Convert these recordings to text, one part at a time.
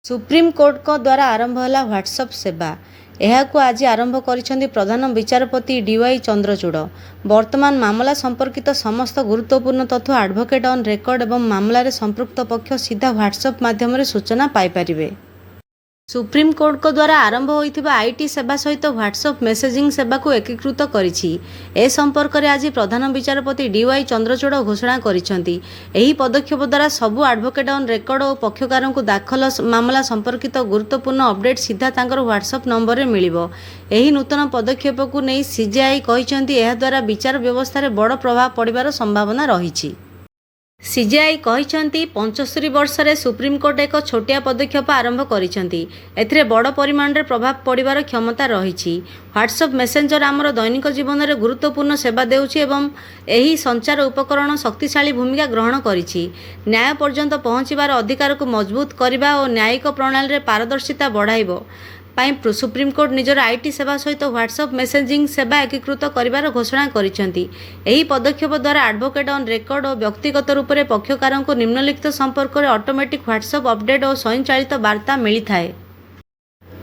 Supreme court द्वारा आरंभ है व्हाट्सएप सेवा। यह आज आरंभ कर प्रधान विचारपति डीवाई चंद्रचूड़। वर्तमान मामला संपर्कित समस्त गुरुत्वपूर्ण तथ्य एडवोकेट ऑन रेकर्ड एवं मामला रे संपृक्त पक्ष सीधा व्हाट्सएप माध्यम सूचना पाइपर। सुप्रीमकोर्ट द्वारा आरंभ होइथिबा आईटी सेवा सहित व्हाट्सएप मेसेजिंग सेवा को एकीकृत करिछि। ए संपर्क में आज प्रधान विचारपति डीवाई चंद्रचूड़ घोषणा करिसेंति। एही पदक्षेप द्वारा सबु एडवोकेट ऑन रेकर्ड और पक्षकार को दाखल मामला संपर्कित गुरुत्वपूर्ण अपडेट सीधा तांकर व्हाट्सएप नंबर रे मिलिबो। एही नूतन पदक्षेप को नहीं सीजेआई कहिसेंति एहा द्वारा विचार व्यवस्था रे बड़ प्रभाव पड़िबार संभावना रहिछि। सीजेआई कहिसेंति 75 वर्ष रे सुप्रीमकोर्ट एक छोटिया पदक्षेप आरंभ करिसेंति। एथिरे बड़ परिमाण रे प्रभाव पड़िबार क्षमता रहिछि। व्हाट्सएप मेसेंजर आमर दैनिक जीवन में गुरुत्वपूर्ण सेवा देउछि एवं एही संचार उपकरण शक्तिशाली भूमिका ग्रहण करिछि। न्याय पर्यंत पहुँचबार अधिकार को मजबूत करबा और न्यायिक प्रणाली रे पारदर्शिता बढ़ाइबो पाई सुप्रीमकोर्ट निजर आईटी सेवा सहित व्हाट्सएप मेसेजिंग सेवा एकीकृत करिबार घोषणा करिसेंति। एही पदक्षेप द्वारा एडवोकेट ऑन रेकर्ड और व्यक्तिगत रूप से पक्षकार को निम्नलिखित संपर्क में ऑटोमेटिक व्हाट्सएप अपडेट और स्वयंचालित वार्ता मिली थाए।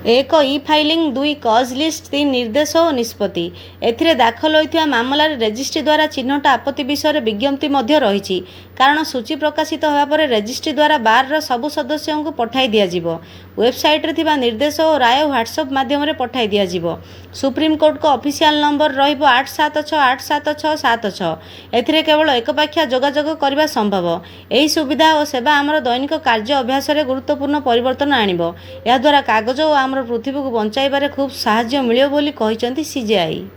1 ई फाइलिंग 2 कज लिस्ट 3 निर्देश और निष्पत्ति। एथिरे दाखल होइथिबा मामला रेजिस्ट्री द्वारा चिन्हट आपत्ति विषय विज्ञप्ति मध्य रही। कारण सूची प्रकाशित होगा पर रेजिस्ट्री द्वारा बार सबु सदस्यों को पठाई दिया जिवो। वेबसाइट रे थिबा निर्देश और राय व्हाट्सएप माध्यम रे पठाई दिया जिवो। सुप्रीमकोर्ट को ऑफिशियल नंबर रहिबो 87687676। एथिरे केवल एकपाखिया जोगाजोग करबा संभव। एही सुविधा और सेवा आमर दैनिक कार्य अभ्यास रे गुरुत्वपूर्ण परिवर्तन आनिबो। या द्वारा कागज और आमर पृथ्वी को बंचाइबारे खूब साहाय्य मिलियो बोली कहिसेंति सीजेआई।